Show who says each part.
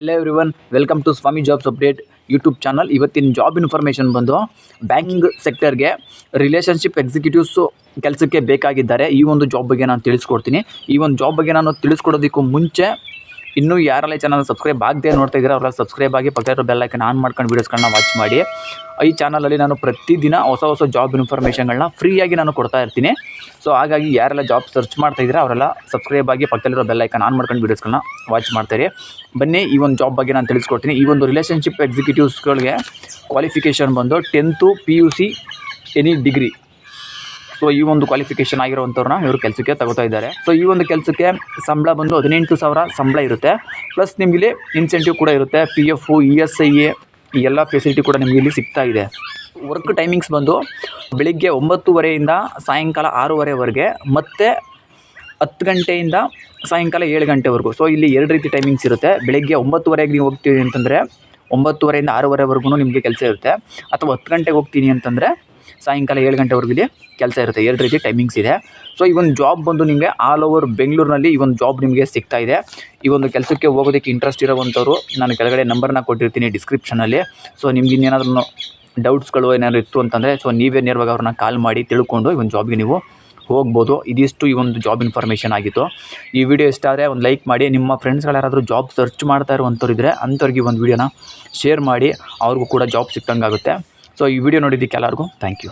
Speaker 1: Hello everyone, welcome to Swami jobs update YouTube channel. ಇವತ್ತಿನ job information ಬಂದು banking ಸೆಕ್ಟರ್ಗೆ relationship executives ಕೆಲಸಕ್ಕೆ ಬೇಕಾಗಿದ್ದಾರೆ. ಈ ಒಂದು ಜಾಬ್ ಬಗ್ಗೆ ನಾನು ತಿಳಿಸ್ಕೊಡ್ತೀನಿ. ಈ ಒಂದು ಜಾಬ್ ಬಗ್ಗೆ ನಾನು ತಿಳಿಸ್ಕೊಡೋದಕ್ಕೂ ಮುಂಚೆ ಇನ್ನೂ ಯಾರೆಲ್ಲ ಚಾನಲ್ ಸಬ್ಸ್ಕ್ರೈಬ್ ಆಗದೆ ನೋಡ್ತಾ ಇದ್ದಾರೆ ಅವರೆಲ್ಲ ಸಬ್ಸ್ಕ್ರೈಬ್ ಆಗಿ ಪಕ್ಕದ ಬೆಲ್ ಐಕನ್ ಆನ್ ಮಾಡ್ಕೊಂಡು ವೀಡಿಯೋಸ್ಗಳನ್ನ ವಾಚ್ ಮಾಡಿ. ಈ ಚಾನಲಲ್ಲಿ ನಾನು ಪ್ರತಿದಿನ ಹೊಸ ಜಾಬ್ ಇನ್ಫಾರ್ಮೇಷನ್ಗಳನ್ನ ಫ್ರೀಯಾಗಿ ನಾನು ಕೊಡ್ತಾ ಇರ್ತೀನಿ. ಸೊ ಹಾಗಾಗಿ ಯಾರೆಲ್ಲ ಜಾಬ್ ಸರ್ಚ್ ಮಾಡ್ತಾ ಇದ್ದಾರೆ ಅವರೆಲ್ಲ ಸಬ್ಸ್ಕ್ರೈಬ್ ಆಗಿ ಪಕ್ಕದಲ್ಲಿರೋ ಬೆಲ್ ಐಕನ್ ಆನ್ ಮಾಡ್ಕೊಂಡು ವೀಡಿಯೋಸ್ಗಳನ್ನ ವಾಚ್ ಮಾಡ್ತಾರೆ. ಬನ್ನಿ ಈ ಒಂದು ಜಾಬ್ ಬಗ್ಗೆ ನಾನು ತಿಳಿಸ್ಕೊಡ್ತೀನಿ. ಈ ಒಂದು ರಿಲೇಷನ್ಶಿಪ್ ಎಕ್ಸಿಕ್ಯೂಟಿವ್ಸ್ಗಳಿಗೆ ಕ್ವಾಲಿಫಿಕೇಷನ್ ಬಂದು 10th PUC any degree. So ಈ ಒಂದು ಕ್ವಾಲಿಫಿಕೇಷನ್ ಆಗಿರೋವಂಥವ್ರನ್ನ ಇವರು ಕೆಲಸಕ್ಕೆ ತಗೋತಾ ಇದ್ದಾರೆ. ಸೊ ಈ ಒಂದು ಕೆಲಸಕ್ಕೆ ಸಂಬಳ ಬಂದು 18,000 ಸಂಬಳ ಇರುತ್ತೆ. ಪ್ಲಸ್ ನಿಮಗಿಲ್ಲಿ ಇನ್ಸೆಂಟಿವ್ ಕೂಡ ಇರುತ್ತೆ. PF, ESI ಈ ಎಲ್ಲ ಫೆಸಿಲಿಟಿ ಕೂಡ ನಿಮಗೆ ಇಲ್ಲಿ ಸಿಗ್ತಾ ಇದೆ. ವರ್ಕ್ ಟೈಮಿಂಗ್ಸ್ ಬಂದು ಬೆಳಿಗ್ಗೆ 9:30 ಸಾಯಂಕಾಲ 6:30ವರೆಗೆ, ಮತ್ತು 10 ಗಂಟೆಯಿಂದ ಸಾಯಂಕಾಲ 7 ಗಂಟೆವರೆಗೂ. ಸೊ ಇಲ್ಲಿ 2 ರೀತಿ ಟೈಮಿಂಗ್ಸ್ ಇರುತ್ತೆ. ಬೆಳಿಗ್ಗೆ 9:30ಗೆ ನೀವು ಹೋಗ್ತೀವಿ ಅಂತಂದರೆ 9:30 6:30ವರೆಗೂ ನಿಮಗೆ ಕೆಲಸ ಇರುತ್ತೆ. ಅಥವಾ 10 ಗಂಟೆಗೆ ಹೋಗ್ತೀನಿ ಅಂತಂದರೆ ಸಾಯಂಕಾಲ 7 ಗಂಟೆವರೆಗೂ ಇಲ್ಲಿ ಕೆಲಸ ಇರುತ್ತೆ. 2 ರೀತಿ ಟೈಮಿಂಗ್ಸ್ ಇದೆ. ಸೊ ಈ ಒಂದು ಜಾಬ್ ಬಂದು ನಿಮಗೆ ಆಲ್ ಓವರ್ ಬೆಂಗಳೂರಿನಲ್ಲಿ ಈ ಒಂದು ಜಾಬ್ ನಿಮಗೆ ಸಿಗ್ತಾ ಇದೆ. ಈ ಒಂದು ಕೆಲಸಕ್ಕೆ ಹೋಗೋದಕ್ಕೆ ಇಂಟ್ರೆಸ್ಟ್ ಇರೋವಂಥವ್ರು ನಾನು ಕೆಳಗಡೆ ನಂಬರ್ನ ಕೊಟ್ಟಿರ್ತೀನಿ ಡಿಸ್ಕ್ರಿಪ್ಷನಲ್ಲಿ. ಸೊ ನಿಮ್ಗೆ ಇನ್ನೇನಾದ್ರೂ ಡೌಟ್ಸ್ಗಳು ಏನಾದ್ರು ಇತ್ತು ಅಂತಂದರೆ ಸೊ ನೀವೇ ನೇರವಾಗಿ ಅವ್ರನ್ನ ಕಾಲ್ ಮಾಡಿ ತಿಳ್ಕೊಂಡು ಈ ಒಂದು ಜಾಬ್ಗೆ ನೀವು ಹೋಗ್ಬೋದು. ಇದಿಷ್ಟು ಈ ಒಂದು ಜಾಬ್ ಇನ್ಫಾರ್ಮೇಷನ್ ಆಗಿತ್ತು. ಈ ವಿಡಿಯೋ ಇಷ್ಟ ಆದರೆ ಒಂದು ಲೈಕ್ ಮಾಡಿ. ನಿಮ್ಮ ಫ್ರೆಂಡ್ಸ್ಗಳು ಯಾರಾದರೂ ಜಾಬ್ ಸರ್ಚ್ ಮಾಡ್ತಾ ಇರುವಂಥವ್ರು ಇದ್ದರೆ ಅಂಥವ್ರಿಗೆ ಒಂದು ವಿಡಿಯೋನ ಶೇರ್ ಮಾಡಿ, ಅವ್ರಿಗೂ ಕೂಡ ಜಾಬ್ ಸಿಕ್ಕಂಗಾಗುತ್ತೆ. ಸೊ ಈ ವಿಡಿಯೋ ನೋಡಿದ್ದಕ್ಕೆ ಎಲ್ಲರಿಗೂ ಥ್ಯಾಂಕ್ ಯು.